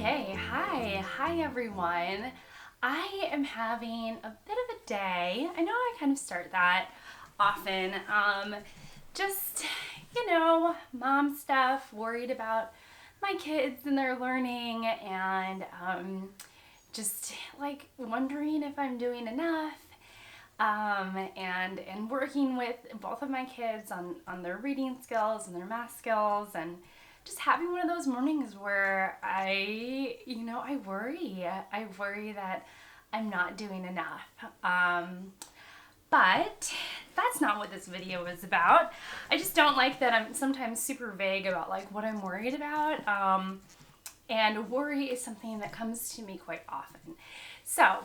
Okay, hi everyone. I am having a bit of a day. I know I kind of start that often. Just, mom stuff, worried about my kids and their learning, and just like wondering if I'm doing enough. And working with both of my kids on their reading skills and their math skills, and just having one of those mornings where I worry. I worry that I'm not doing enough. But that's not what this video is about. I just don't like that I'm sometimes super vague about like what I'm worried about. And worry is something that comes to me quite often.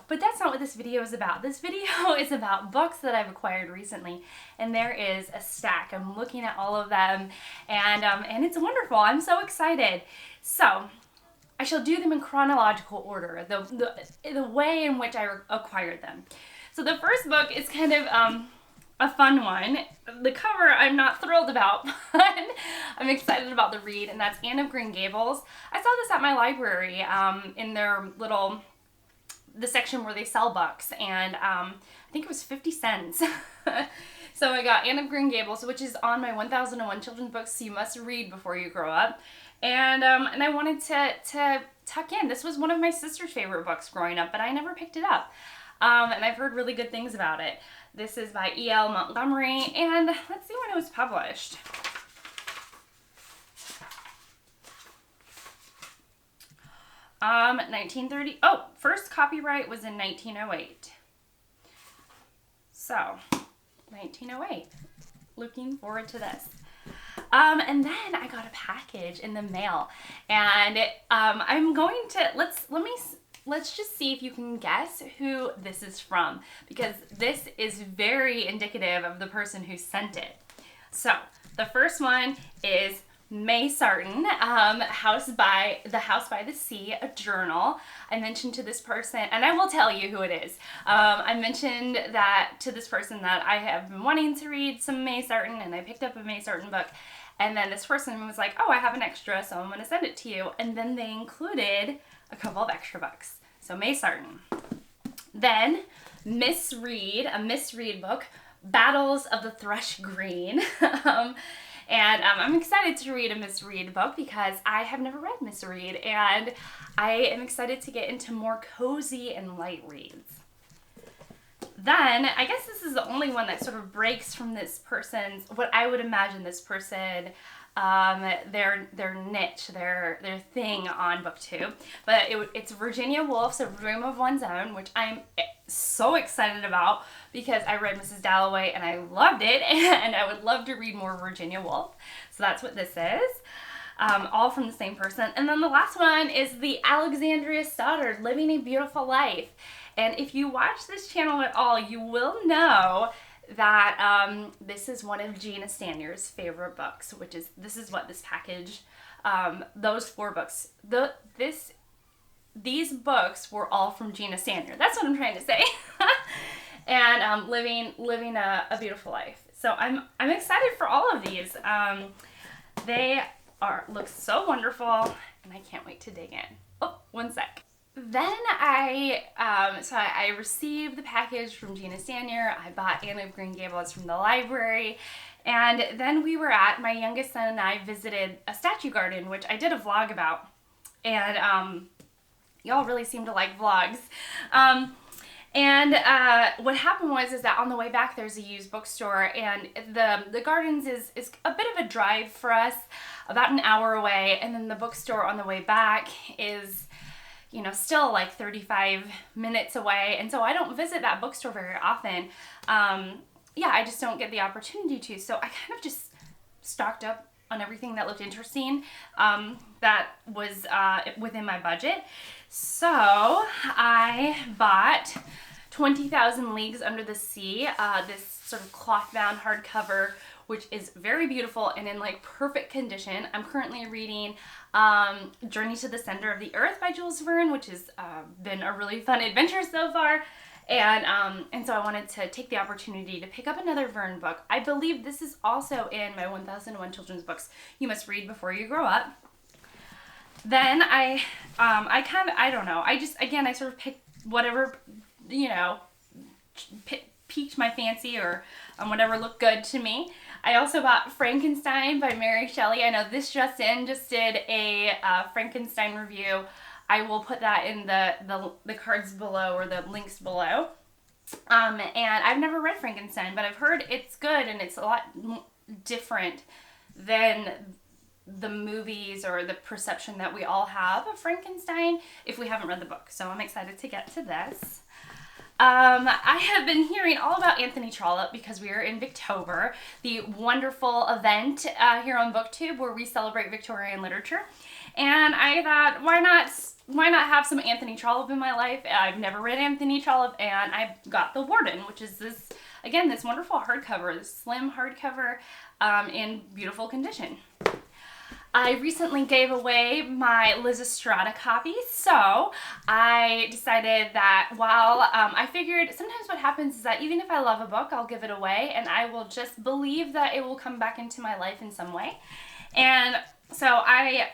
But that's not what this video is about. This video is about books that I've acquired recently, and there is a stack. I'm looking at all of them, and it's wonderful. I'm so excited. So I shall do them in chronological order, the way in which I acquired them. So the first book is kind of a fun one. The cover I'm not thrilled about, but I'm excited about the read, and that's Anne of Green Gables. I saw this at my library in their the section where they sell books, and I think it was 50 cents. So I got Anne of Green Gables, which is on my 1001 children's books you must read before you grow up, and I wanted to tuck in. This was one of my sister's favorite books growing up, but I never picked it up, and I've heard really good things about it. This is by E.L. Montgomery, and let's see when it was published. First copyright was in 1908. So, 1908. Looking forward to this. And then I got a package in the mail, and I'm going to let's just see if you can guess who this is from, because this is very indicative of the person who sent it. So, the first one is May Sarton, House by the Sea, a journal. I mentioned to this person, and I will tell you who it is. I mentioned that to this person that I have been wanting to read some May Sarton, and I picked up a May Sarton book. And then this person was like, "Oh, I have an extra, so I'm going to send it to you." And then they included a couple of extra books. So May Sarton. Then Miss Read, a Miss Read book, Battles of the Thrush Green. And I'm excited to read a Miss Read book because I have never read Miss Read, and I am excited to get into more cozy and light reads. Then, I guess this is the only one that sort of breaks from this person's, what I would imagine this person, their niche, their thing on BookTube. But it's Virginia Woolf's A Room of One's Own, which I'm so excited about because I read Mrs. Dalloway and I loved it, and I would love to read more Virginia Woolf. So that's what this is. All from the same person. And then the last one is the Alexandria Stoddard, Living a Beautiful Life. And if you watch this channel at all, you will know that this is one of Gina Stanier's favorite books, this is what this package, those 4 books, these books were all from Gina Stanier. That's what I'm trying to say. And living a beautiful life. So I'm excited for all of these. They look so wonderful, and I can't wait to dig in. Oh, one sec. Then I received the package from Gina Stanier. I bought Anne of Green Gables from the library, and then my youngest son and I visited a statue garden, which I did a vlog about, and y'all really seem to like vlogs. What happened is that on the way back there's a used bookstore, and the gardens is a bit of a drive for us, about an hour away, and then the bookstore on the way back is still like 35 minutes away, and so I don't visit that bookstore very often. I just don't get the opportunity to, so I kind of just stocked up on everything that looked interesting, that was within my budget. So I bought 20,000 Leagues Under the Sea, this sort of cloth-bound hardcover, which is very beautiful and in like perfect condition. I'm currently reading Journey to the Center of the Earth by Jules Verne, which has been a really fun adventure so far. And so I wanted to take the opportunity to pick up another Verne book. I believe this is also in my 1001 children's books you must read before you grow up. Then I don't know. I sort of picked whatever, piqued my fancy or whatever looked good to me. I also bought Frankenstein by Mary Shelley. I know this just did a Frankenstein review. I will put that in the cards below or the links below. And I've never read Frankenstein, but I've heard it's good and it's a lot different than the movies or the perception that we all have of Frankenstein if we haven't read the book. So I'm excited to get to this. I have been hearing all about Anthony Trollope because we are in Victober, the wonderful event here on BookTube where we celebrate Victorian literature. And I thought, why not have some Anthony Trollope in my life? I've never read Anthony Trollope, and I got the Warden, which is this wonderful hardcover, this slim hardcover in beautiful condition. I recently gave away my Lysistrata copy, so I decided that I figured sometimes what happens is that even if I love a book, I'll give it away, and I will just believe that it will come back into my life in some way. And so I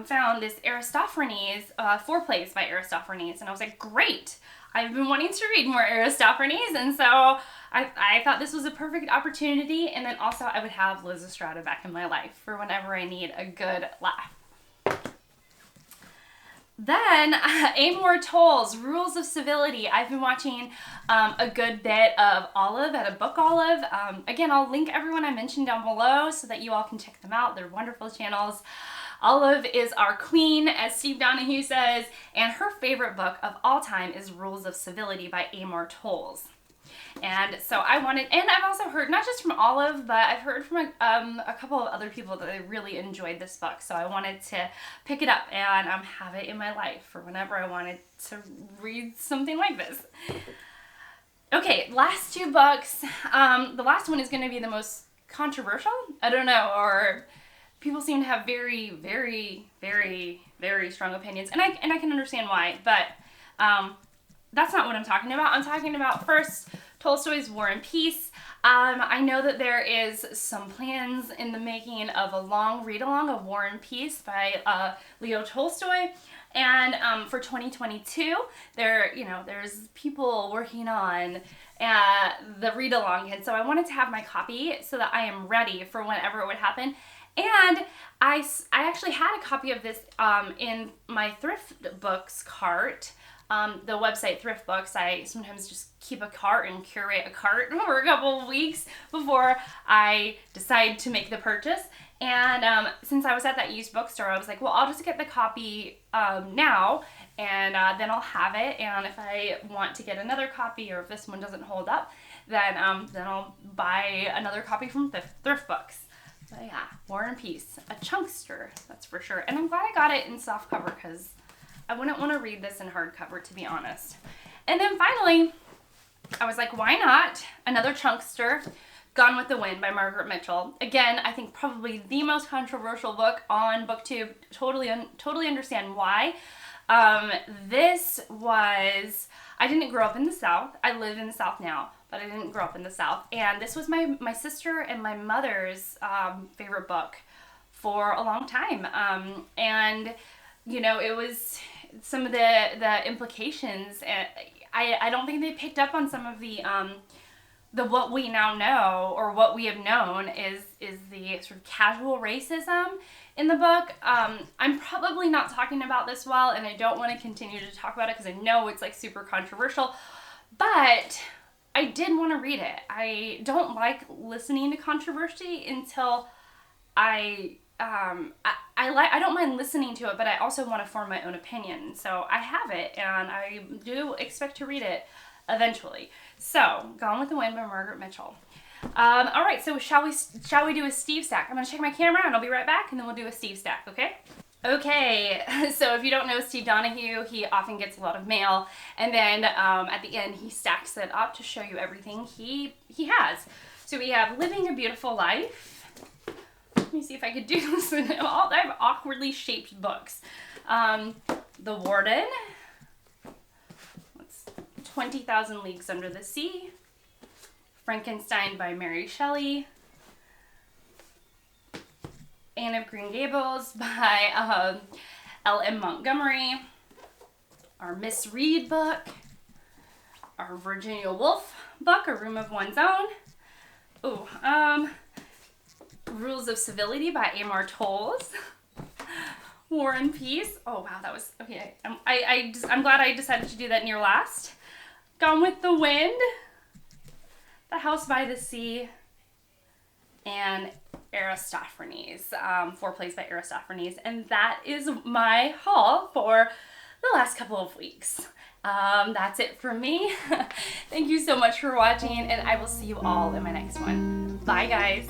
found this Aristophanes, 4 plays by Aristophanes, and I was like, great! I've been wanting to read more Aristophanes, and so I thought this was a perfect opportunity, and then also I would have Lysistrata back in my life for whenever I need a good laugh. Then, Amor Tolls, Rules of Civility. I've been watching a good bit of Olive at a Book Olive. Again, I'll link everyone I mentioned down below so that you all can check them out. They're wonderful channels. Olive is our queen, as Steve Donahue says, and her favorite book of all time is Rules of Civility by Amor Tolls. And so and I've also heard, not just from Olive, but I've heard from a couple of other people that they really enjoyed this book. So I wanted to pick it up and have it in my life for whenever I wanted to read something like this. Okay, last 2 books. The last one is going to be the most controversial. I don't know, or people seem to have very, very, very, very strong opinions, and I can understand why, but that's not what I'm talking about. I'm talking about first Tolstoy's War and Peace. I know that there is some plans in the making of a long read-along of War and Peace by Leo Tolstoy, and for 2022, there's people working on the read-along, and so I wanted to have my copy so that I am ready for whenever it would happen. And I actually had a copy of this in my thrift books cart. The website Thrift Books, I sometimes just keep a cart and curate a cart for a couple of weeks before I decide to make the purchase. And since I was at that used bookstore, I was like, well, I'll just get the copy now, and then I'll have it. And if I want to get another copy, or if this one doesn't hold up, then I'll buy another copy from Thrift Books. So yeah, War and Peace, a chunkster, that's for sure. And I'm glad I got it in softcover because I wouldn't want to read this in hardcover, to be honest. And then finally, I was like, why not another chunkster, Gone with the Wind by Margaret Mitchell. Again, I think probably the most controversial book on BookTube. Totally understand why. I didn't grow up in the South. I live in the South now, but I didn't grow up in the South. And this was my sister and my mother's favorite book for a long time. And, it was some of the implications. I don't think they picked up on some of the what we now know, or what we have known is the sort of casual racism in the book. I'm probably not talking about this well, and I don't want to continue to talk about it because I know it's like super controversial, but I did want to read it. I don't like listening to controversy until I don't mind listening to it, but I also want to form my own opinion. So I have it, and I do expect to read it eventually. So, Gone with the Wind by Margaret Mitchell. All right, so shall we do a Steve stack? I'm going to check my camera, and I'll be right back, and then we'll do a Steve stack, okay? Okay, so if you don't know Steve Donahue, he often gets a lot of mail, and then at the end, he stacks it up to show you everything he has. So we have Living a Beautiful Life. Let me see if I could do this. I have awkwardly shaped books. The Warden. 20,000 Leagues Under the Sea. Frankenstein by Mary Shelley. Anne of Green Gables by L.M. Montgomery, our Miss Read book, our Virginia Woolf book, A Room of One's Own. Ooh, Rules of Civility by Amor Towles. War and Peace. Oh wow, that was okay. I'm glad I decided to do that near last. Gone with the Wind, The House by the Sea, and Aristophanes. 4 plays by Aristophanes, and that is my haul for the last couple of weeks. That's it for me. Thank you so much for watching, and I will see you all in my next one. Bye, guys.